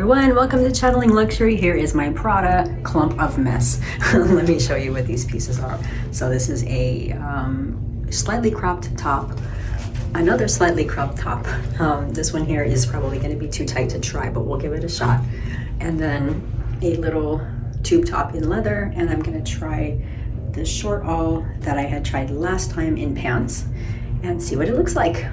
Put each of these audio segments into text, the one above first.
everyone, welcome to Channeling Luxury. Here is my Prada clump of mess. Let me show you what these pieces are. So this is a slightly cropped top, another slightly cropped top. This one here is probably going to be too tight to try, but we'll give it a shot. And then a little tube top in leather, and I'm going to try the short all that I had tried last time in pants and see what it looks like.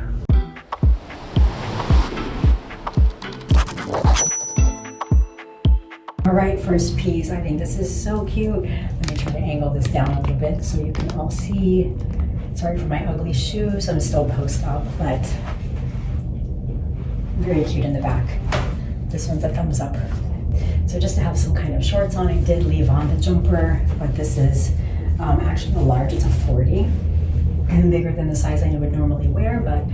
All right, first piece. I think this is so cute. Let me try to angle this down a little bit so you can all see. Sorry for my ugly shoes. I'm still post-op, but very cute in the back. This one's a thumbs up. So just to have some kind of shorts on, I did leave on the jumper, but this is actually a large. It's a 40 and bigger than the size I would normally wear, but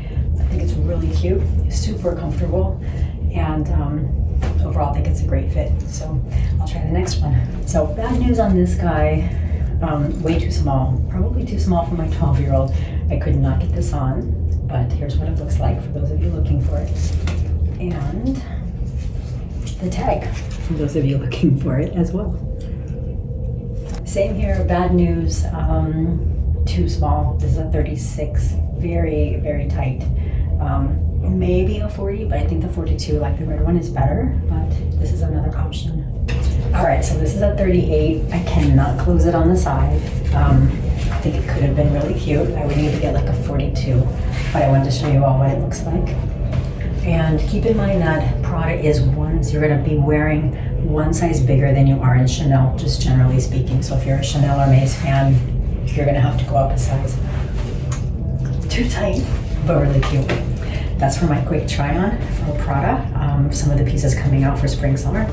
I think it's really cute, super comfortable, and overall I think it's a great fit. So I'll try the next one. So bad news on this guy, way too small, probably too small for my 12-year-old. I could not get this on, but here's what it looks like for those of you looking for it. And the tag for those of you looking for it as well. Same here, bad news, too small. This is a 36, very, very tight. Maybe a 40, but I think the 42, like the red one, is better, but this is another option. All right, so this is a 38. I cannot close it on the side. I think it could have been really cute. I would need to get like a 42, but I wanted to show you all what it looks like. And keep in mind that Prada is ones, you're gonna be wearing one size bigger than you are in Chanel, just generally speaking. So if you're a Chanel or Hermes fan, you're gonna have to go up a size. Too tight, but really cute. That's for my quick try on for Prada. Some of the pieces coming out for spring, summer.